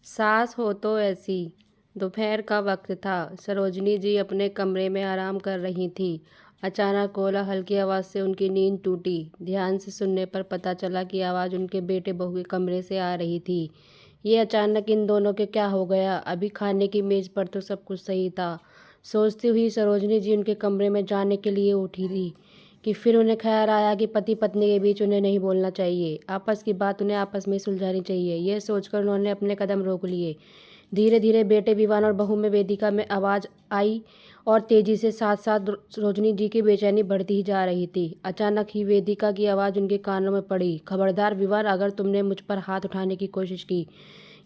सास हो तो ऐसी। दोपहर का वक्त था। सरोजनी जी अपने कमरे में आराम कर रही थी। अचानक ओला हल्की आवाज़ से उनकी नींद टूटी। ध्यान से सुनने पर पता चला कि आवाज़ उनके बेटे बहू के कमरे से आ रही थी। ये अचानक इन दोनों के क्या हो गया? अभी खाने की मेज़ पर तो सब कुछ सही था। सोचती हुई सरोजनी जी उनके कमरे में जाने के लिए उठी थी कि फिर उन्हें ख्याल आया कि पति पत्नी के बीच उन्हें नहीं बोलना चाहिए। आपस की बात उन्हें आपस में सुलझानी चाहिए। यह सोचकर उन्होंने अपने कदम रोक लिए। धीरे धीरे बेटे विवान और बहू में वेदिका में आवाज़ आई और तेजी से साथ साथ सरोजनी जी की बेचैनी बढ़ती ही जा रही थी। अचानक ही वेदिका की आवाज़ उनके कानों में पड़ी। खबरदार विवान, अगर तुमने मुझ पर हाथ उठाने की कोशिश की।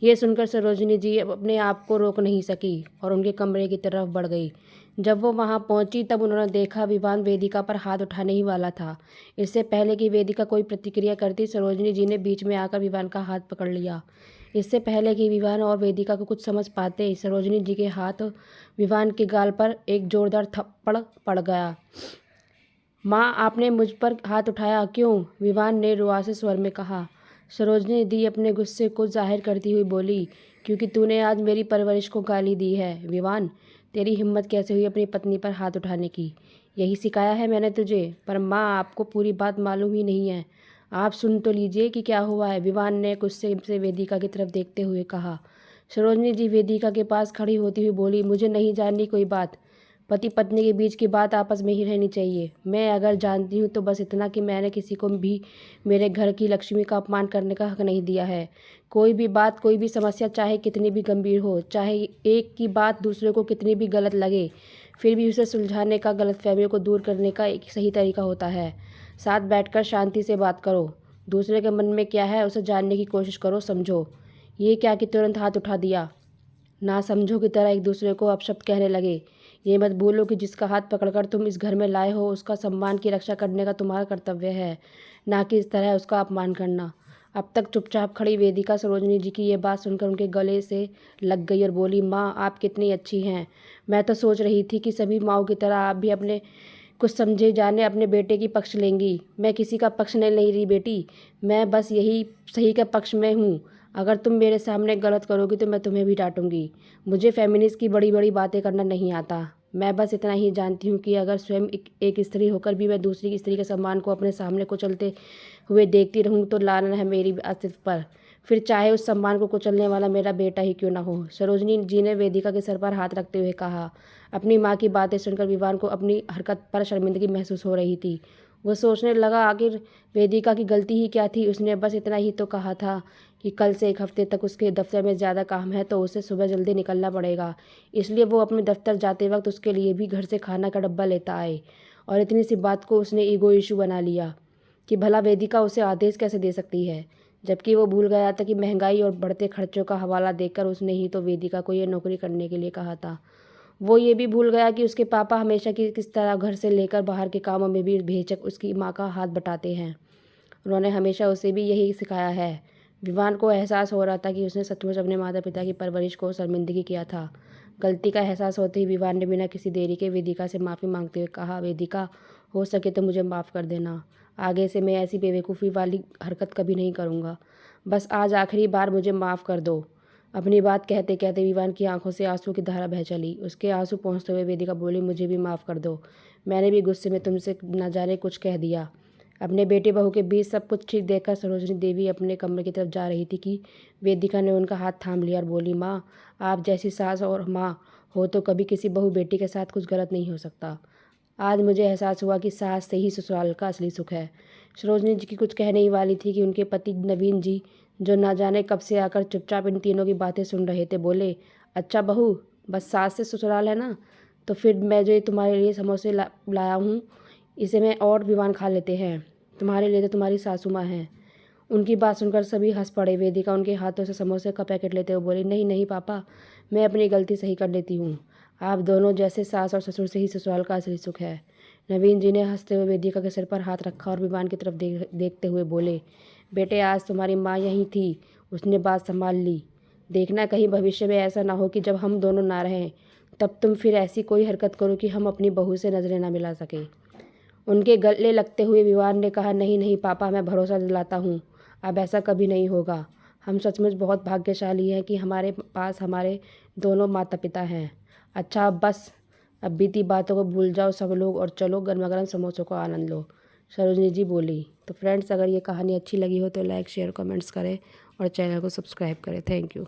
ये सुनकर सरोजनी जी अपने आप को रोक नहीं सकी और उनके कमरे की तरफ बढ़ गई। जब वो वहां पहुंची तब उन्होंने देखा विवान वेदिका पर हाथ उठाने ही वाला था। इससे पहले कि वेदिका कोई प्रतिक्रिया करती, सरोजनी जी ने बीच में आकर विवान का हाथ पकड़ लिया। इससे पहले कि विवान और वेदिका को कुछ समझ पाते, सरोजनी जी के हाथ विवान के गाल पर एक जोरदार थप्पड़ पड़ गया। माँ, आपने मुझ पर हाथ उठाया क्यों? विवान ने रुआसे स्वर में कहा। सरोजनी दी अपने गुस्से को जाहिर करती हुई बोली, क्योंकि तूने आज मेरी परवरिश को गाली दी है। विवान, तेरी हिम्मत कैसे हुई अपनी पत्नी पर हाथ उठाने की? यही सिखाया है मैंने तुझे? पर माँ, आपको पूरी बात मालूम ही नहीं है। आप सुन तो लीजिए कि क्या हुआ है, विवान ने गुस्से से वेदिका की तरफ देखते हुए कहा। सरोजनी जी वेदिका के पास खड़ी होती हुई बोली, मुझे नहीं जाननी कोई बात। पति पत्नी के बीच की बात आपस में ही रहनी चाहिए। मैं अगर जानती हूँ तो बस इतना कि मैंने किसी को भी मेरे घर की लक्ष्मी का अपमान करने का हक नहीं दिया है। कोई भी बात, कोई भी समस्या, चाहे कितनी भी गंभीर हो, चाहे एक की बात दूसरे को कितनी भी गलत लगे, फिर भी उसे सुलझाने का, गलतफहमियों को दूर करने का एक सही तरीका होता है। साथ बैठकर शांति से बात करो। दूसरे के मन में क्या है उसे जानने की कोशिश करो, समझो। ये क्या कि तुरंत हाथ उठा दिया? ना समझो की तरह एक दूसरे को अपशब्द कहने लगे। ये मत भूलो कि जिसका हाथ पकड़कर तुम इस घर में लाए हो, उसका सम्मान की रक्षा करने का तुम्हारा कर्तव्य है, ना कि इस तरह उसका अपमान करना। अब तक चुपचाप खड़ी वेदिका सरोजनी जी की ये बात सुनकर उनके गले से लग गई और बोली, माँ, आप कितनी अच्छी हैं। मैं तो सोच रही थी कि सभी माओं की तरह आप भी अपने कुछ समझे जाने अपने बेटे की पक्ष लेंगी। मैं किसी का पक्ष नहीं ले रही बेटी, मैं बस यही सही के पक्ष में हूँ। अगर तुम मेरे सामने गलत करोगी तो मैं तुम्हें भी डांटूंगी। मुझे फेमिनिस्ट की बड़ी बड़ी बातें करना नहीं आता। मैं बस इतना ही जानती हूँ कि अगर स्वयं एक स्त्री होकर भी मैं दूसरी स्त्री के सम्मान को अपने सामने कुचलते हुए देखती रहूँ तो लानत है मेरी अस्तित्व पर, फिर चाहे उस सम्मान को कुचलने वाला मेरा बेटा ही क्यों ना हो। सरोजनी जी ने वेदिका के सर पर हाथ रखते हुए कहा। अपनी माँ की बातें सुनकर विवान को अपनी हरकत पर शर्मिंदगी महसूस हो रही थी। वो सोचने लगा, आखिर वेदिका की गलती ही क्या थी? उसने बस इतना ही तो कहा था कि कल से एक हफ्ते तक उसके दफ्तर में ज़्यादा काम है तो उसे सुबह जल्दी निकलना पड़ेगा, इसलिए वो अपने दफ्तर जाते वक्त उसके लिए भी घर से खाना का डब्बा लेता आए। और इतनी सी बात को उसने ईगो इशू बना लिया कि भला वेदिका उसे आदेश कैसे दे सकती है, जबकि वो भूल गया था कि महंगाई और बढ़ते खर्चों का हवाला देकर उसने ही तो वेदिका को ये नौकरी करने के लिए कहा था। वो ये भी भूल गया कि उसके पापा हमेशा की किस तरह घर से लेकर बाहर के कामों में भी बेझिझक उसकी माँ का हाथ बटाते हैं। उन्होंने हमेशा उसे भी यही सिखाया है। विवान को एहसास हो रहा था कि उसने सचमुच अपने माता पिता की परवरिश को शर्मिंदगी किया था। गलती का एहसास होते ही विवान ने बिना किसी देरी के वेदिका से माफ़ी मांगते हुए कहा, वेदिका, हो सके तो मुझे माफ़ कर देना। आगे से मैं ऐसी बेवकूफ़ी वाली हरकत कभी नहीं करूँगा। बस आज आखिरी बार मुझे माफ़ कर दो। अपनी बात कहते कहते विवान की आंखों से आंसू की धारा बह चली। उसके आंसू पहुँचते हुए वेदिका बोली, मुझे भी माफ़ कर दो। मैंने भी गुस्से में तुमसे न जाने कुछ कह दिया। अपने बेटे बहू के बीच सब कुछ ठीक देखकर सरोजनी देवी अपने कमरे की तरफ जा रही थी कि वेदिका ने उनका हाथ थाम लिया और बोली, माँ, आप जैसी सास और माँ हो तो कभी किसी बहू बेटी के साथ कुछ गलत नहीं हो सकता। आज मुझे एहसास हुआ कि सास से ही ससुराल का असली सुख है। सरोजनी जी की कुछ कहने ही वाली थी कि उनके पति नवीन जी, जो ना जाने कब से आकर चुपचाप इन तीनों की बातें सुन रहे थे, बोले, अच्छा बहू, बस सास से ससुराल है ना? तो फिर मैं जो ये तुम्हारे लिए समोसे लाया हूँ, इसे मैं और विवान खा लेते हैं। तुम्हारे लिए तो तुम्हारी सासू माँ हैं। उनकी बात सुनकर सभी हंस पड़े। वेदिका उनके हाथों से समोसे का पैकेट लेते हुए बोली, नहीं नहीं पापा, मैं अपनी गलती सही कर लेती हूँ। आप दोनों जैसे सास और ससुर से ही ससुराल का असली सुख है। नवीन जी ने हंसते हुए वेदिका के सिर पर हाथ रखा और विवान की तरफ देखते हुए बोले, बेटे, आज तुम्हारी माँ यहीं थी, उसने बात संभाल ली। देखना कहीं भविष्य में ऐसा ना हो कि जब हम दोनों ना रहें तब तुम फिर ऐसी कोई हरकत करो कि हम अपनी बहू से नजरें ना मिला सके। उनके गले लगते हुए विवान ने कहा, नहीं नहीं पापा, मैं भरोसा दिलाता हूँ, अब ऐसा कभी नहीं होगा। हम सचमुच बहुत भाग्यशाली हैं कि हमारे पास हमारे दोनों माता पिता हैं। अच्छा अब बस, अब बीती बातों को भूल जाओ सब लोग और चलो गर्मा गर्म समोसों का आनंद लो, सरोजनी जी बोली। तो फ्रेंड्स, अगर ये कहानी अच्छी लगी हो तो लाइक शेयर कमेंट्स करें और चैनल को सब्सक्राइब करें। Thank you.